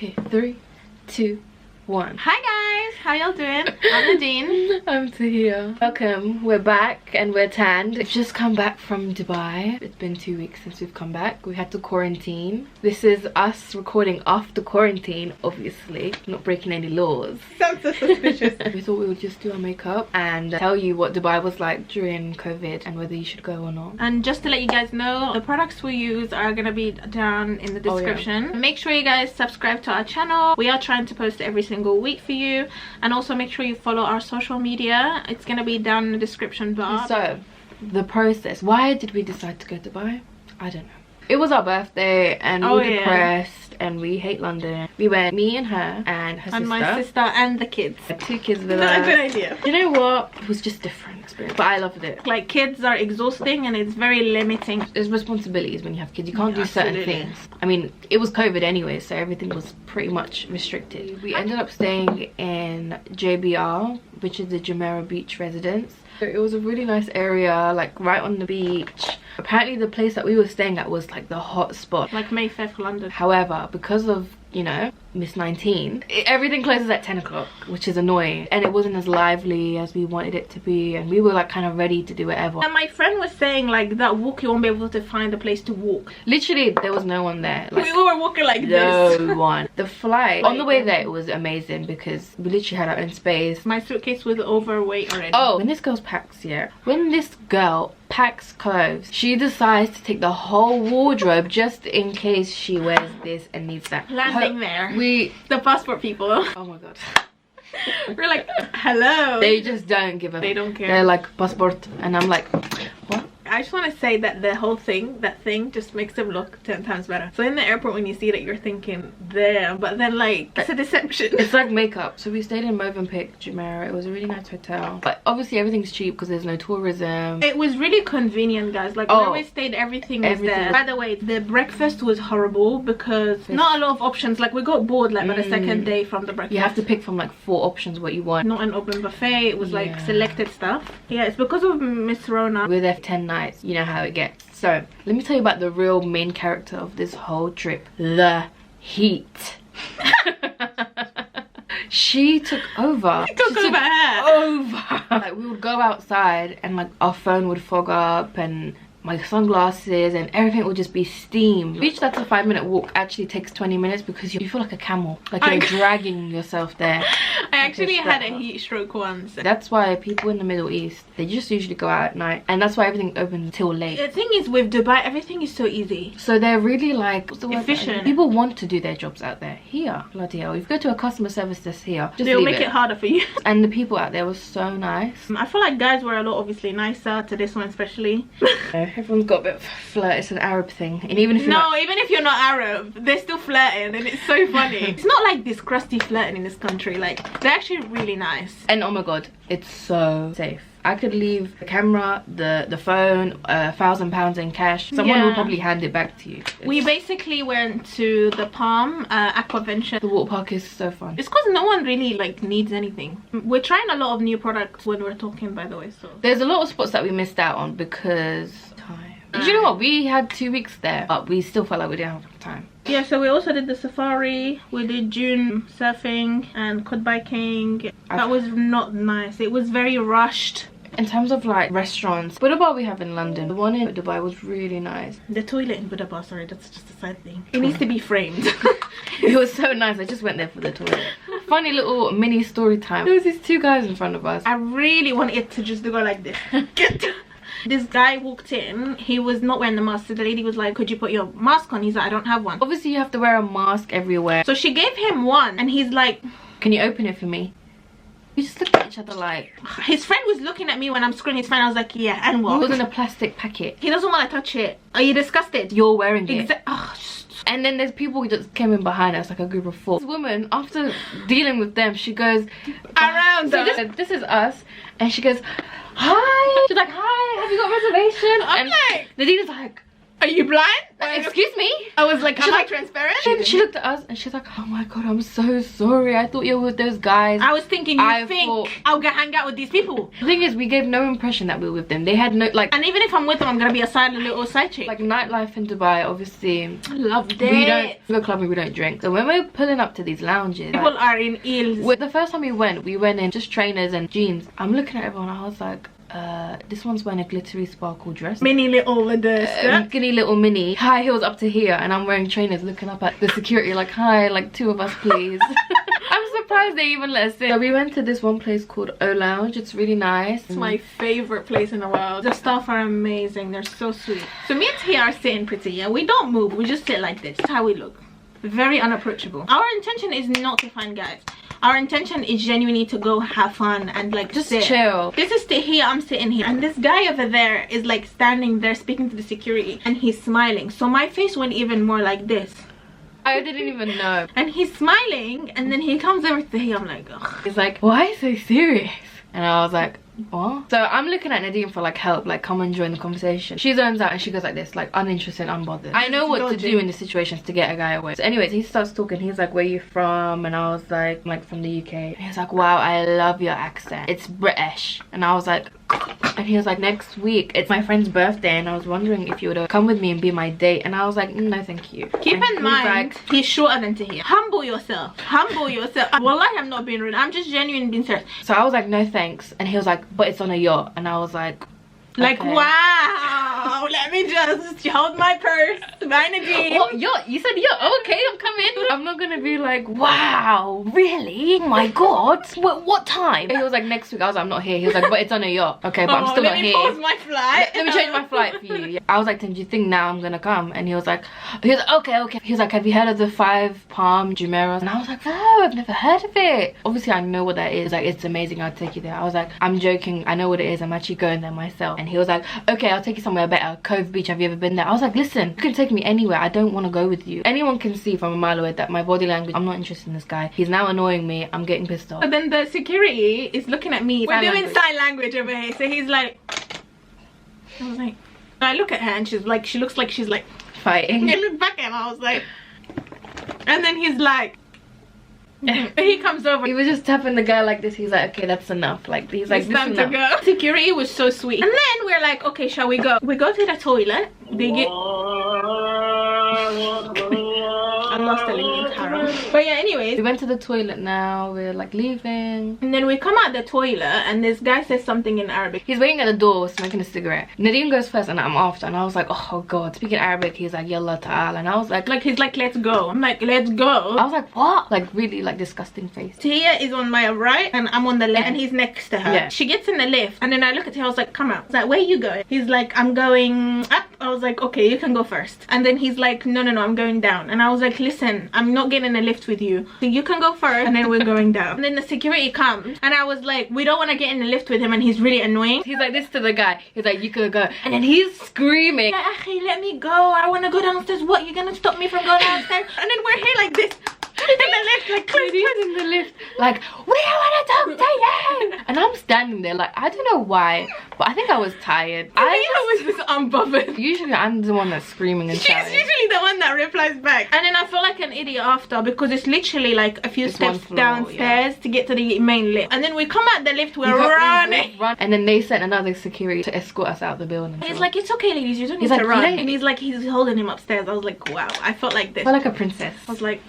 Okay, 3, 2, 1. Hi guys, how y'all doing? I'm Nadine. I'm Tahiyah. Welcome. We're back and we're tanned. We've just come back from Dubai. It's been 2 weeks since we've come back. We had to quarantine. This is us recording after quarantine, obviously. Not breaking any laws. Sounds so suspicious. We thought we would just do our makeup and tell you what Dubai was like during COVID and whether you should go or not. And just to let you guys know, the products we use are gonna be down in the description. Oh, yeah. Make sure you guys subscribe to our channel. We are trying to post every single week for you, and also make sure you follow our social media. It's gonna be down in the description bar. So the process, why did we decide to go to Dubai? I don't know. It was our birthday and we were depressed and we hate London. We went, me and her and her sister. And my sister and the kids. 2 kids with Not a us. good idea. You know what? It was just different experience, but I loved it. Like, kids are exhausting and it's very limiting. There's responsibilities when you have kids. You can't do certain absolutely. things. I mean, it was COVID anyway, so everything was pretty much restricted. We ended up staying in JBR, which is the Jumeirah Beach residence. It was a really nice area, like right on the beach. Apparently the place that we were staying at was like the hot spot, Like Mayfair for London. However, because of, you know, Miss 19, everything closes at 10 o'clock, which is annoying, and it wasn't as lively as we wanted it to be, and we were like kind of ready to do whatever. And my friend was saying like that walk you won't be able to find a place to walk. Literally there was no one there. Like, we were walking like this. no one. The flight on the way there, it was amazing because we literally had our own space. My suitcase was overweight already. Oh, when this girl packs clothes, she decides to take the whole wardrobe just in case she wears this and needs that. Landing there. The passport people. oh my god. We're like, hello. They just don't give a. They don't care. They're like passport, and I'm like, what? I just want to say that the whole thing, that thing just makes them look 10 times better. So in the airport when you see that, you're thinking there, but then like it's a deception. It's like makeup. So we stayed in Movenpick, Jumeirah. It was a really nice hotel, but obviously everything's cheap because there's no tourism. It was really convenient, guys. Like where we stayed, everything was there. By the way, the breakfast was horrible because not a lot of options. Like we got bored like by the second day from the breakfast. You have to pick from like 4 options what you want. Not an open buffet. It was like selected stuff. Yeah, it's because of Miss Rona. We're there for 10 nights. You know how it gets. So let me tell you about the real main character of this whole trip. The heat. She took over. She took over. Like we would go outside and like our phone would fog up and my sunglasses and everything would just be steam. Each that's a 5-minute walk actually takes 20 minutes because you feel like a camel, like you're dragging yourself there. I actually had a heat stroke once. That's why people in the Middle East, they just usually go out at night, and that's why everything opens till late. The thing is with Dubai, everything is so easy. So they're really like, what's the word? Efficient. People want to do their jobs out there. Here, bloody hell, if you go to a customer service desk here, just they'll make it harder for you. And the people out there were so nice. I feel like guys were a lot obviously nicer to this one especially. Everyone's got a bit of flirt. It's an Arab thing, and even if you're even if you're not Arab, they're still flirting, and it's so funny. It's not like this crusty flirting in this country. Like they're actually really nice. And oh my god, it's so safe. I could leave the camera, the phone, £1,000 in cash. Someone will probably hand it back to you. We basically went to the Palm Aquaventure. The water park is so fun. It's because no one really like needs anything. We're trying a lot of new products when we're talking, by the way. So there's a lot of spots that we missed out on because time. You know what? We had 2 weeks there, but we still felt like we didn't have time. Yeah, so we also did the safari, we did dune surfing and quad biking. That was not nice. It was very rushed. In terms of like restaurants, Buddha Bar we have in London, the one in Dubai was really nice. The toilet in Buddha Bar, sorry, that's just a side thing. It needs to be framed. It was so nice. I just went there for the toilet. Funny little mini story time. There was these 2 guys in front of us. I really wanted it to just go like this. This guy walked in, he was not wearing the mask, so the lady was like, could you put your mask on? He's like, I don't have one. Obviously you have to wear a mask everywhere, so she gave him one and he's like, can you open it for me? We just looked at each other like, his friend was looking at me when I'm screwing his phone. I was like, yeah, and what? It was in a plastic packet. He doesn't want to touch it. Are you disgusted? You're wearing it. And then there's people who just came in behind us, like a group of 4. This woman, after dealing with them, she goes around. So this is us, and she goes, hi. She's like, hi, have you got a reservation? I'm like, Nadina's like, Are you blind? Excuse me? I was like, am I transparent? She looked at us and she's like, oh my god, I'm so sorry. I thought you were with those guys. I was thinking, I'll go hang out with these people. The thing is, we gave no impression that we were with them. They had no, like... And even if I'm with them, I'm gonna be a silent little side chick. Like, nightlife in Dubai, obviously... Loved it. We don't go clubbing, we don't drink. So when we're pulling up to these lounges... People are in heels. The first time we went in just trainers and jeans. I'm looking at everyone, I was like... this one's wearing a glittery sparkle dress, mini little with the skinny little mini high heels up to here, and I'm wearing trainers looking up at the security like, hi, like 2 of us please. I'm surprised they even let us in. So we went to this one place called O Lounge. It's really nice. It's my favorite place in the world. The staff are amazing, they're so sweet. So me and Tia are sitting pretty, yeah, we don't move, we just sit like this. That's how we look. Very unapproachable. Our intention is not to find guys. Our intention is genuinely to go have fun and like just sit. Chill. This is Tahiyah, I'm sitting here, and this guy over there is like standing there speaking to the security, and he's smiling. So my face went even more like this. I didn't even know. And he's smiling, and then he comes over to Tahiyah. I'm like, ugh. He's like, why so serious? And I was like, what? So I'm looking at Nadine for like help, like come and join the conversation. She zones out and she goes like this, like uninterested, unbothered. I know what to do in the situations to get a guy away. So anyways, he starts talking. He's like, where you from? And I was like, I'm like from the UK. And he's like, wow, I love your accent, it's British. And I was like, and he was like, next week it's my friend's birthday, and I was wondering if you would come with me and be my date. And I was like, no thank you. Keep in mind, he's shorter than Tahiyah. Humble yourself, humble yourself. Wallahi, I'm not being rude, I'm just genuine being serious. So I was like, no thanks. And he was like, but it's on a yacht. And I was like, okay. Wow, let me just hold my purse. Bye, Nadine. Oh, yacht, you said yacht. Oh, okay, I'm coming. I'm not gonna be like, wow, really? Oh my god, what time? And he was like, next week. I was like, I'm not here. He was like, but it's on a yacht. Okay, but I'm still not here. Let me pause my flight. Let me change my flight for you. I was like, do you think now I'm gonna come? And he was like, okay. He was like, have you heard of the 5 Palm Jumeirah? And I was like, no, I've never heard of it. Obviously I know what that is. Like, it's amazing, I'll take you there. I was like, I'm joking, I know what it is, I'm actually going there myself. And he was like, okay, I'll take you somewhere better. Cove Beach, have you ever been there? I was like, listen, you can take me anywhere, I don't want to go with you. Anyone can see from a mile away that my body language, I'm not interested in this guy. He's now annoying me, I'm getting pissed off. But then the security is looking at me. We're doing sign language over here. So he's like, I was like, I look at her and she's like, she looks like she's like fighting. I look back at him, I was like, and then he's like, he comes over. He was just tapping the guy like this. He's like, okay, that's enough. Like, he's like, it's time to go. Security was so sweet. And then we're like, okay, shall we go? We go to the toilet. They get... Allah's telling me it's haram. But yeah, anyways, we went to the toilet now. We're like leaving. And then we come out the toilet and this guy says something in Arabic. He's waiting at the door smoking a cigarette. Nadine goes first and I'm after. And I was like, oh god. Speaking Arabic, he's like, Yalla ta'ala. And I was like, he's like, let's go. I'm like, let's go. I was like, what? Like, really, like, disgusting face. Tahiyah is on my right and I'm on the left and he's next to her. Yeah. She gets in the lift and then I look at her, I was like, come out. I was like, where you going? He's like, I'm going up. I was like, okay, you can go first. And then he's like, no, I'm going down. And I was like, listen, I'm not getting in a lift with you, so you can go first and then we're going down. And then the security comes and I was like, we don't want to get in the lift with him and he's really annoying. He's like this to the guy, he's like, you could go. And then he's screaming, like, Akhi, let me go, I want to go downstairs. What, you're gonna stop me from going downstairs? And then we're here like this in the lift, like close in the lift, like, we don't want to talk to you. And I'm standing there like, I don't know why, but I think I was tired. I was just unbothered. Usually I'm the one that's screaming and shouting. She's usually the one that replies back. And then I feel like an idiot after, because it's literally like a few steps downstairs to get to the main lift. And then we come out the lift, we're running. And then they sent another security to escort us out of the building. He's like, it's okay ladies, you don't need to run. And he's like, he's holding him upstairs. I was like, wow, I felt like this. I felt like a princess. I was like,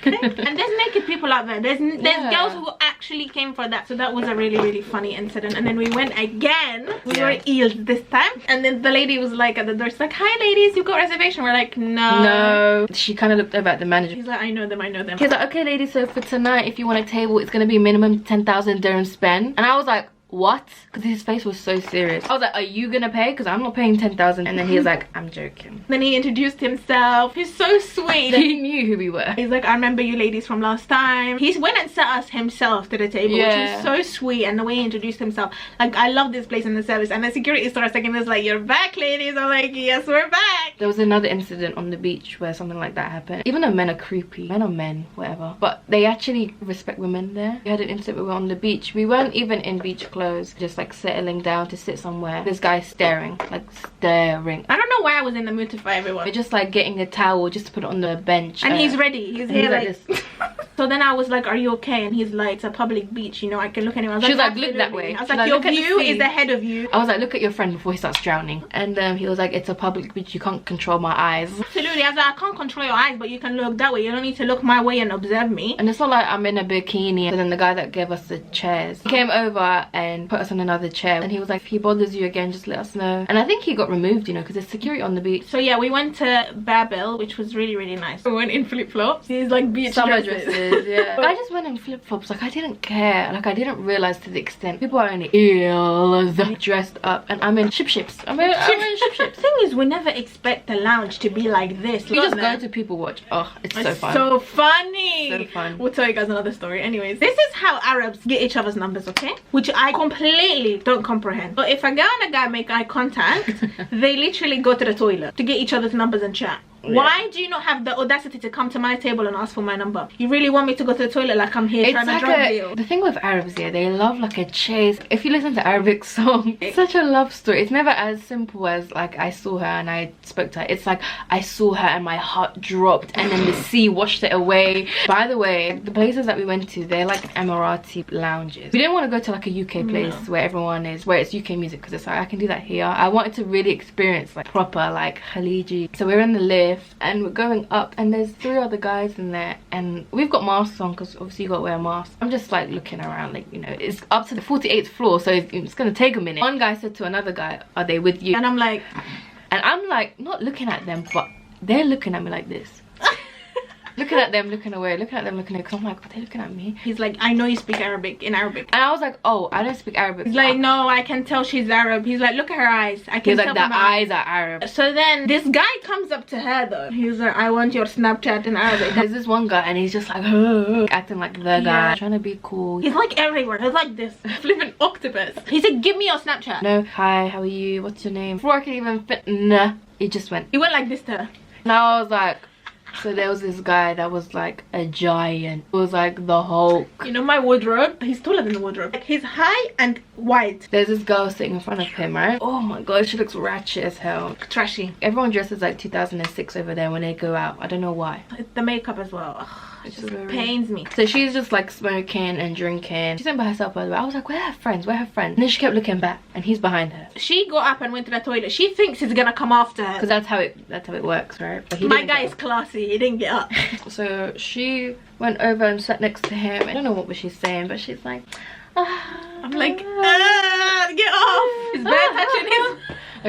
and there's naked people out there. There's girls who actually came for that. So that was a really funny incident. And then we went again. We were healed this time. And then the lady was like at the door, she's like, hi ladies, you got reservation? We're like, no. She kind of looked over at the manager. He's like, I know them. He's like, okay ladies, so for tonight, if you want a table, it's gonna be minimum 10,000 dirham spend. And I was like, what? Because his face was so serious. I was like, are you gonna pay? Because I'm not paying 10,000. And then he was like, I'm joking. Then he introduced himself. He's so sweet. He knew who we were. He's like, I remember you ladies from last time. He went and sat us himself to the table, which was so sweet. And the way he introduced himself, like, I love this place and the service. And the security started second is like, you're back ladies. I'm like, yes, we're back. There was another incident on the beach where something like that happened. Even though men are creepy, men are men, whatever, but they actually respect women there. We had an incident, we were on the beach. We weren't even in beach clothes, just like settling down to sit somewhere. This guy staring, like staring. I don't know why I was in the mood to fight everyone. We're just like getting a towel just to put it on the bench. And he's ready. He's here like this. So then I was like, are you okay? And he's like, it's a public beach, you know, I can look anywhere. She was like, look that way. I was like, your view is ahead of you. I was like, look at your friend before he starts drowning. And he was like, it's a public beach, you can't control my eyes. Absolutely. I was like, I can't control your eyes, but you can look that way. You don't need to look my way and observe me. And it's not like I'm in a bikini. And then the guy that gave us the chairs came over and put us on another chair. And he was like, if he bothers you again, just let us know. And I think he got removed, you know, because there's security on the beach. So yeah, we went to Babel, which was really, really nice. We went in flip-flops. These like beach summer dresses, yeah. I just went in flip-flops, like I didn't care. Like I didn't realize to the extent people are only dressed up, and I'm in ship-ships. I'm in ship-ships. The thing is, we never expect the lounge to be like this. You just go to people watch. Oh, it's so fun. So funny. So fun. We'll tell you guys another story. Anyways, this is how Arabs get each other's numbers, okay? Which I completely don't comprehend. But if a girl and a guy make eye contact, they literally go to the toilet to get each other's numbers and chat. Yeah. Why do you not have the audacity to come to my table and ask for my number? You really want me to go to the toilet like I'm here trying to drug deal? The thing with Arabs, yeah, they love like a chase. If you listen to Arabic songs, it's such a love story. It's never as simple as like I saw her and I spoke to her. It's like I saw her and my heart dropped and then the sea washed it away. By the way, the places that we went to, they're like Emirati lounges. We didn't want to go to like a UK place where everyone is, where it's UK music, because it's like I can do that here. I wanted to really experience like proper like Khaliji. So we're in the lift and we're going up and there's 3 other guys in there and we've got masks on because obviously you got to wear a mask. I'm just like looking around, like, you know, it's up to the 48th floor, so it's gonna take a minute. One guy said to another guy, are they with you? And I'm like not looking at them, but they're looking at me like this. Looking at them, looking away, looking at them, looking away. Cause I'm like, are they looking at me? He's like, I know you speak Arabic, in Arabic. And I was like, oh, I don't speak Arabic. He's like, no, I can tell she's Arab. He's like, look at her eyes. I can tell. He's like, the eyes are Arab. So then this guy comes up to her though. He's like, I want your Snapchat in Arabic. There's this one guy and he's just like, acting like the guy, trying to be cool. He's like everywhere. He's like this, flipping octopus. He said, give me your Snapchat. No, hi, how are you? What's your name? Before I could even fit, nah, he just went. He went like this to her. And I was like, so there was this guy that was like a giant. It was like the Hulk. You know my wardrobe? He's taller than the wardrobe. Like, he's high and wide. There's this girl sitting in front of him, right? Oh my god, she looks ratchet as hell. Trashy. Everyone dresses like 2006 over there when they go out. I don't know why. It's the makeup as well. Ugh, it just pains me. So she's just like smoking and drinking. She's in by herself, by the way. I was like, where are her friends? Where are her friends? And then she kept looking back and he's behind her. She got up and went to the toilet. She thinks he's gonna come after her. Because that's how it works, right? But my guy is classy. He didn't get up. So she went over and sat next to him. I don't know what she's saying, but she's like, I'm like, get off. His bed touching his.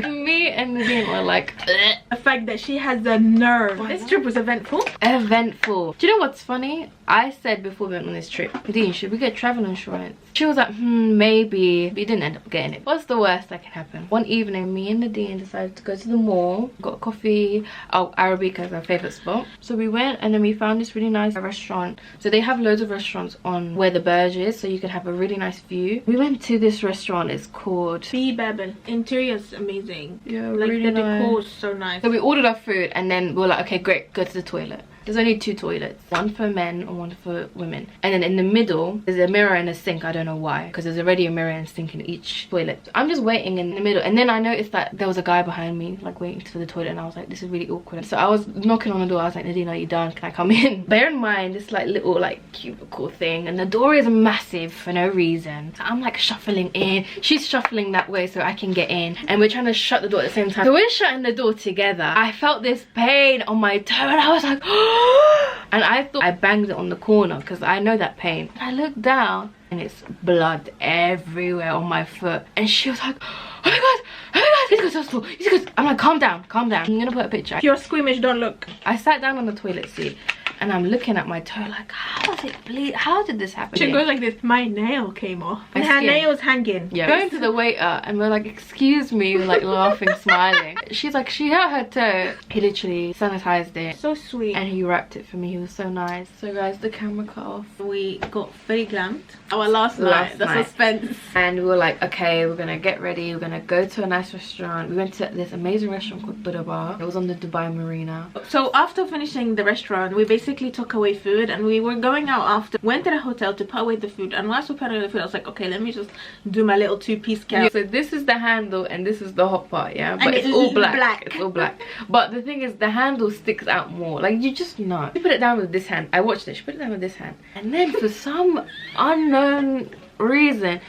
Me and Nadine were like, the fact that she has the nerve. This trip was eventful. Eventful. Do you know what's funny? I said before we went on this trip, Nadine, should we get travel insurance? She was like, maybe. We didn't end up getting it. What's the worst that can happen? One evening, me and Nadine decided to go to the mall. Got coffee. Oh, Arabica is our favourite spot. So we went and then we found this really nice restaurant. So they have loads of restaurants on where the Burj is, so you could have a really nice view. We went to this restaurant. It's called Babel. Interior's amazing. Yeah, like really the decor is so nice. So we ordered our food and then we were like, okay, great, go to the toilet. There's only 2 toilets, one for men and one for women. And then in the middle, there's a mirror and a sink. I don't know why, because there's already a mirror and a sink in each toilet. So I'm just waiting in the middle. And then I noticed that there was a guy behind me, like waiting for the toilet. And I was like, this is really awkward. So I was knocking on the door. I was like, Nadine, are you done? Can I come in? Bear in mind, this like little like cubicle thing. And the door is massive for no reason. So I'm like shuffling in. She's shuffling that way so I can get in. And we're trying to shut the door at the same time. So we're shutting the door together. I felt this pain on my toe and I was like, and I thought I banged it on the corner because I know that pain. I looked down and it's blood everywhere on my foot. And she was like, oh my god, oh my god, he's going to hospital, he's going to... I'm like, calm down, calm down. I'm gonna put a picture. If you're squeamish, don't look. I sat down on the toilet seat and I'm looking at my toe like, how was it bleed? How did this happen? She goes like this, my nail came off. And her nail's hanging. Yeah. Going to the waiter and we're like, excuse me, we're like laughing, smiling. She's like, she hurt her toe. He literally sanitized it. So sweet. And he wrapped it for me. He was so nice. So guys, the camera cut off. We got very glammed. Our last night, the suspense. And we were like, okay, we're gonna get ready. We're gonna go to a nice restaurant. We went to this amazing restaurant called Buddha Bar. It was on the Dubai Marina. So after finishing the restaurant, we basically took away food and we were going out after. Went to the hotel to put away the food, and whilst we put away the food, I was like, okay, let me just do my little two-piece couch. So this is the handle and this is the hot part, yeah? But it's all black. It's all black. But the thing is, the handle sticks out more. Like, you just know. She put it down with this hand. I watched it. She put it down with this hand. And then for some unknown reason,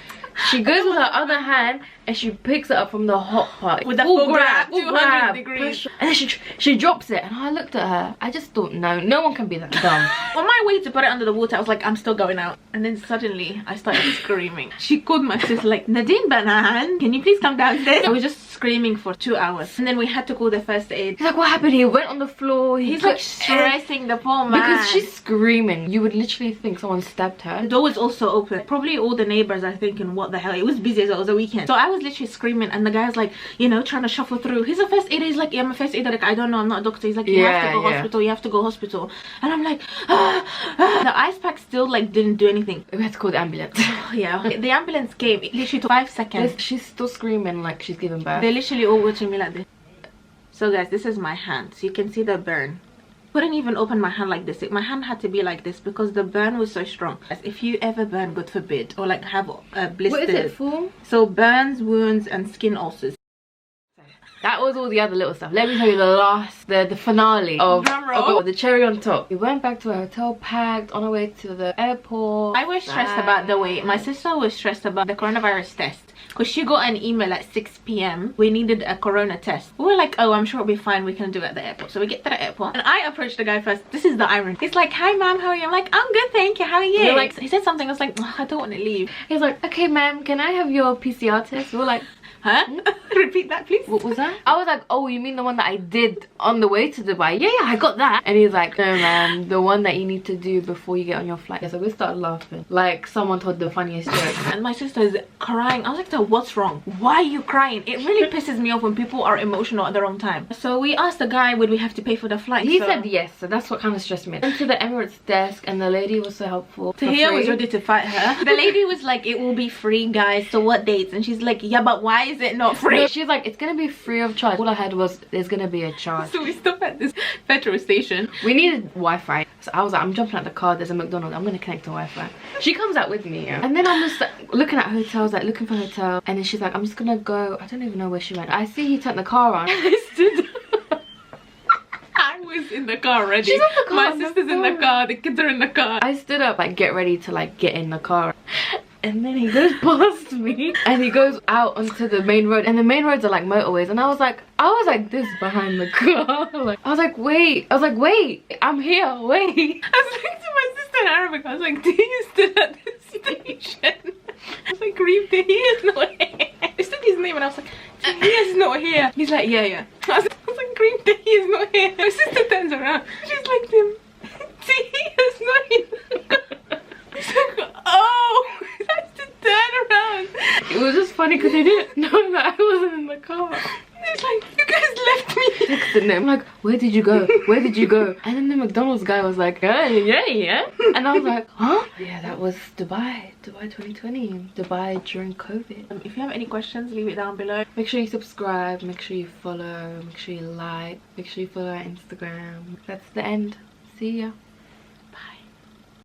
she goes with her other hand and she picks it up from the hot part with the full grab, 200 degrees, and then she drops it. And I looked at her, I just thought, no one can be that dumb. On my way to put it under the water, I was like, I'm still going out. And then suddenly I started screaming. She called my sister like, Nadine Banan, can you please come downstairs? I was just screaming for 2 hours, and then we had to call the first aid. He's like, what happened? He went on the floor. He's like stressing the poor man because she's screaming. You would literally think someone stabbed her. The door was also open. Probably all the neighbors are thinking, what the hell? It was busy as well. It was a weekend, so I was literally screaming, and the guy's like, you know, trying to shuffle through. He's a first aider. He's like, yeah, I'm a first aider. Like, I don't know, I'm not a doctor. He's like, you have to go hospital. You have to go hospital. And I'm like, The ice pack still like didn't do anything. We had to call the ambulance. Yeah, the ambulance came. It literally took 5 seconds. She's still screaming like she's giving birth. They're literally all watching me like this. So guys, this is my hand, so you can see the burn. Couldn't even open my hand like this. My hand had to be like this because the burn was so strong. If you ever burn, God forbid, or like have a blister. What is it for? So burns, wounds, and skin ulcers. That was all the other little stuff. Let me tell you the last, the finale of the cherry on top. We went back to a hotel, packed, on our way to the airport. I was stressed about the wait. My sister was stressed about the coronavirus test because she got an email at 6 p.m. We needed a corona test. We were like, oh, I'm sure it'll be fine. We can do it at the airport. So we get to the airport and I approached the guy first. This is the irony. He's like, hi ma'am, how are you? I'm like, I'm good, thank you. How are you? Like, he said something. I was like, oh, I don't want to leave. He's like, okay ma'am, can I have your PCR test? We were like, huh? Repeat that please. What was that? I was like, oh, you mean the one that I did on the way to Dubai? Yeah, I got that. And he's like, no man, the one that you need to do before you get on your flight. So we started laughing like someone told the funniest joke. And my sister is crying. I was like, what's wrong? Why are you crying? It really pisses me off when people are emotional at the wrong time. So we asked the guy, would we have to pay for the flight? He said yes, so that's what kind of stressed me. I went to the Emirates desk and the lady was so helpful. Tahiyah was ready to fight her. The lady was like, it will be free guys, so what dates? And she's like, yeah, but why is it not free? She's like, it's gonna be free of charge. All I had was, there's gonna be a charge. So we stopped at this petrol station. We needed Wi-Fi. So I was like, I'm jumping out the car, there's a McDonald's, I'm gonna connect to Wi-Fi. She comes out with me, yeah? And then I'm just like, looking at hotels, like looking for a hotel. And then she's like, I'm just gonna go, I don't even know where she went. I see he turned the car on. I stood I was in the car already. She's in the car. My sister's in the car, the kids are in the car. I stood up, like get ready to like get in the car. And then he goes past me and he goes out onto the main road, and the main roads are like motorways, and I was like this behind the car. Like, I was like wait, I'm here, wait. I was like to my sister in Arabic, I was like, do you still at the station? I was like, Reem, Tahiyah's not here. I said his name and I was like, Tahiyah's not here. He's like, yeah. I was like, Reem, Tahiyah's not here. My sister turns around, she's like, Tahiyah's not here. She's like, oh, I had to turn around. It was just funny because they didn't know that I wasn't in the car. He's like, you guys left me. Texting them like, where did you go? Where did you go? And then the McDonald's guy was like, yeah. And I was like, huh? Yeah, that was Dubai 2020. Dubai during COVID. If you have any questions, leave it down below. Make sure you subscribe, make sure you follow, make sure you like, make sure you follow our Instagram. That's the end. See ya.